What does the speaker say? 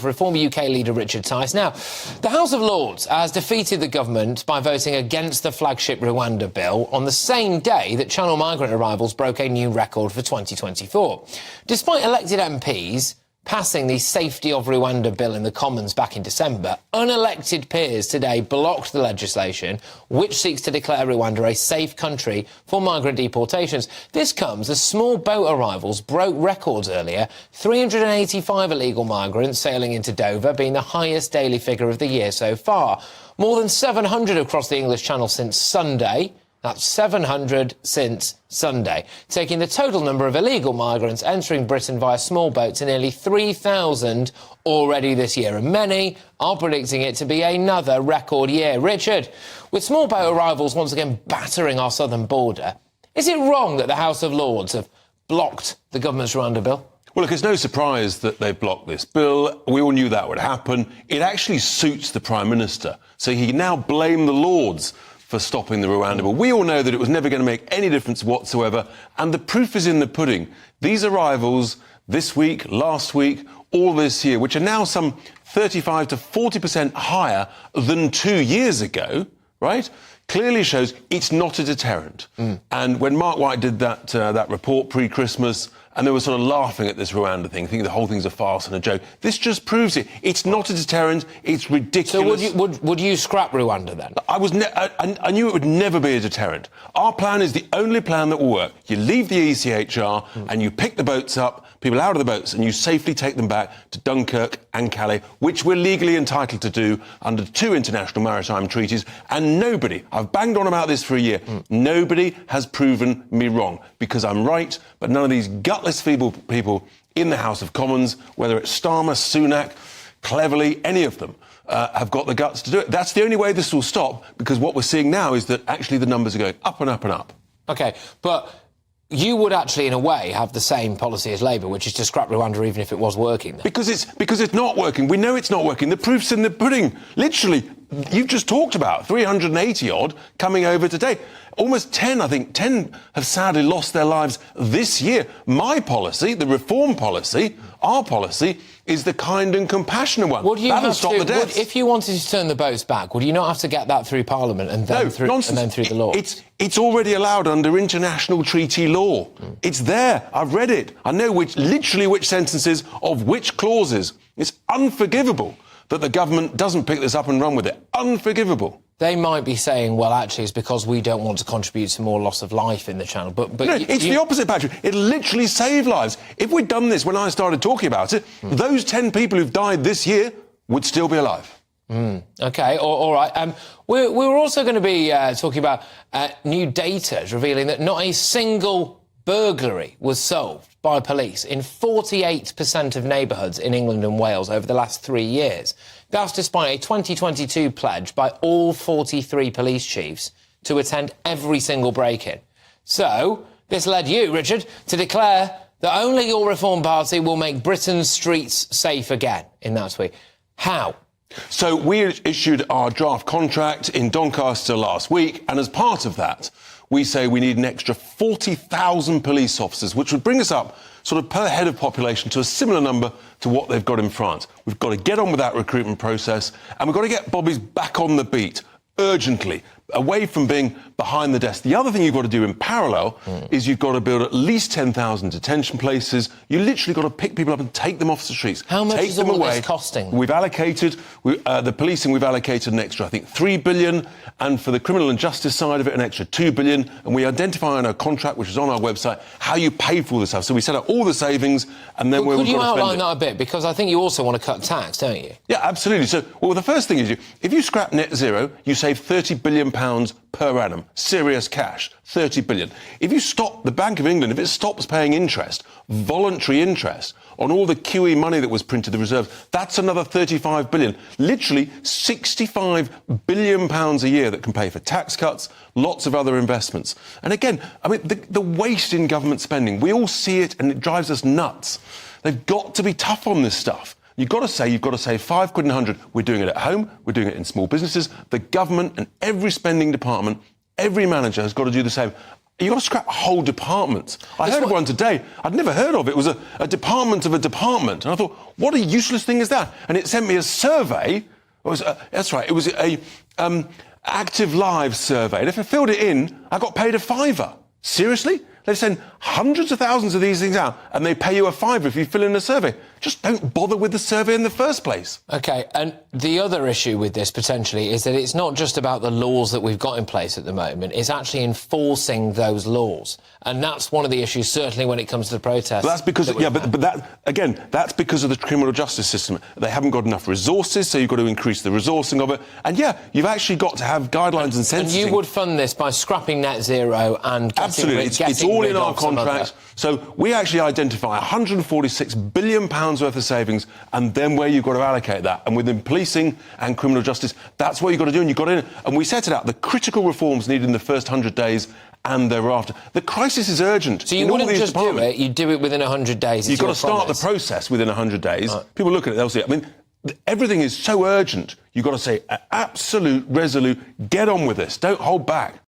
for former UK leader Richard Tice. Now, the House of Lords has defeated the government by voting against the flagship Rwanda bill on the same day that Channel migrant arrivals broke a new record for 2024. Despite elected MPs passing the Safety of Rwanda bill in the Commons back in December, unelected peers today blocked the legislation which seeks to declare Rwanda a safe country for migrant deportations. This comes as small boat arrivals broke records earlier, 385 illegal migrants sailing into Dover being the highest daily figure of the year so far. More than 700 have crossed the English Channel since Sunday. That's 700 since Sunday, taking the total number of illegal migrants entering Britain via small boat to nearly 3,000 already this year, and many are predicting it to be another record year. Richard, with small boat arrivals once again battering our southern border, is it wrong that the House of Lords have blocked the government's Rwanda bill? Well, look, it's no surprise that they've blocked this bill. We all knew that would happen. It actually suits the Prime Minister, so he can now blame the Lords for stopping the Rwanda bill. We all know that it was never going to make any difference whatsoever, and the proof is in the pudding. These arrivals this week, last week, all this year, which are now some 35 to 40% higher than 2 years ago, right, clearly shows it's not a deterrent. And when Mark White did that report pre-Christmas, and they were sort of laughing at this Rwanda thing, thinking the whole thing's a farce and a joke, this just proves it. It's not a deterrent. It's ridiculous. So would you scrap Rwanda then? I knew it would never be a deterrent. Our plan is the only plan that will work. You leave the ECHR and you pick the boats up, people out of the boats, and you safely take them back to Dunkirk and Calais, which we're legally entitled to do under 2 international maritime treaties. And nobody, I've banged on about this for a year, nobody has proven me wrong, because I'm right, but none of these gutless, feeble people in the House of Commons, whether it's Starmer, Sunak, Cleverly, any of them, have got the guts to do it. That's the only way this will stop, because what we're seeing now is that actually the numbers are going up and up and up. OK, but you would actually, in a way, have the same policy as Labour, which is to scrap Rwanda even if it was working. Then. Because it's not working. We know it's not working. The proof's in the pudding. Literally, you've just talked about 380-odd coming over today. Almost 10, I think, 10 have sadly lost their lives this year. My policy, the reform policy, our policy, is the kind and compassionate one. That'll stop the deaths. If you wanted to turn the boats back, would you not have to get that through Parliament and then through the law? It's already allowed under international treaty law. It's there. I've read it. I know literally which sentences of which clauses. It's unforgivable that the government doesn't pick this up and run with it. Unforgivable. They might be saying, well, actually, it's because we don't want to contribute to more loss of life in the Channel. But no, it's the opposite, Patrick. It literally saved lives. If we'd done this when I started talking about it, those 10 people who've died this year would still be alive. OK, all right. We're also going to be talking about new data revealing that not a single burglary was solved by police in 48% of neighbourhoods in England and Wales over the last 3 years. That's despite a 2022 pledge by all 43 police chiefs to attend every single break-in. So, this led you, Richard, to declare that only your Reform Party will make Britain's streets safe again in that tweet. How? So we issued our draft contract in Doncaster last week, and as part of that, we say we need an extra 40,000 police officers, which would bring us up sort of per head of population to a similar number to what they've got in France. We've got to get on with that recruitment process, and we've got to get bobbies back on the beat urgently, away from being behind the desk. The other thing you've got to do in parallel is you've got to build at least 10,000 detention places. You literally got to pick people up and take them off the streets. How much is all of this costing? We've allocated, the policing, we've allocated an extra, I think, 3 billion, and for the criminal and justice side of it, an extra 2 billion, and we identify in our contract, which is on our website, how you pay for all this stuff. So we set out all the savings, and then we're going to spend it. Could you outline that a bit? Because I think you also want to cut tax, don't you? Yeah, absolutely. So, well, the first thing is if you scrap net zero, you save £30 billion per annum. Serious cash. 30 billion. If you stop the Bank of England, if it stops paying interest, voluntary interest, on all the QE money that was printed, the reserves, that's another 35 billion. Literally 65 billion pounds a year that can pay for tax cuts, lots of other investments. And again, I mean, the waste in government spending, we all see it and it drives us nuts. They've got to be tough on this stuff. You've got to save £5 quid in 100. We're doing it at home. We're doing it in small businesses. The government and every spending department, every manager has got to do the same. You've got to scrap whole departments. I heard of one today I'd never heard of. It was a department of a department. And I thought, what a useless thing is that? And it sent me a survey. That's right, it was a active live survey. And if I filled it in, I got paid a £5. Seriously? They send hundreds of thousands of these things out and they pay you a £5 if you fill in a survey. Just don't bother with the survey in the first place. OK, and the other issue with this, potentially, is that it's not just about the laws that we've got in place at the moment, it's actually enforcing those laws. And that's one of the issues, certainly when it comes to the protests. But that's because, that's because of the criminal justice system. They haven't got enough resources, so you've got to increase the resourcing of it. And, you've actually got to have guidelines and sentencing. And you would fund this by scrapping net zero and Absolutely. It's all in our contracts. So we actually identify £146 billion worth of savings, and then where you've got to allocate that. And within policing and criminal justice, that's what you've got to do. And you've got to, and we set it out, the critical reforms needed in the first 100 days and thereafter. The crisis is urgent. So you wouldn't just do it, you'd do it within 100 days. You've got to start the process within 100 days. Right. People look at it, they'll see it. I mean, everything is so urgent. You've got to say, absolute, resolute, get on with this. Don't hold back.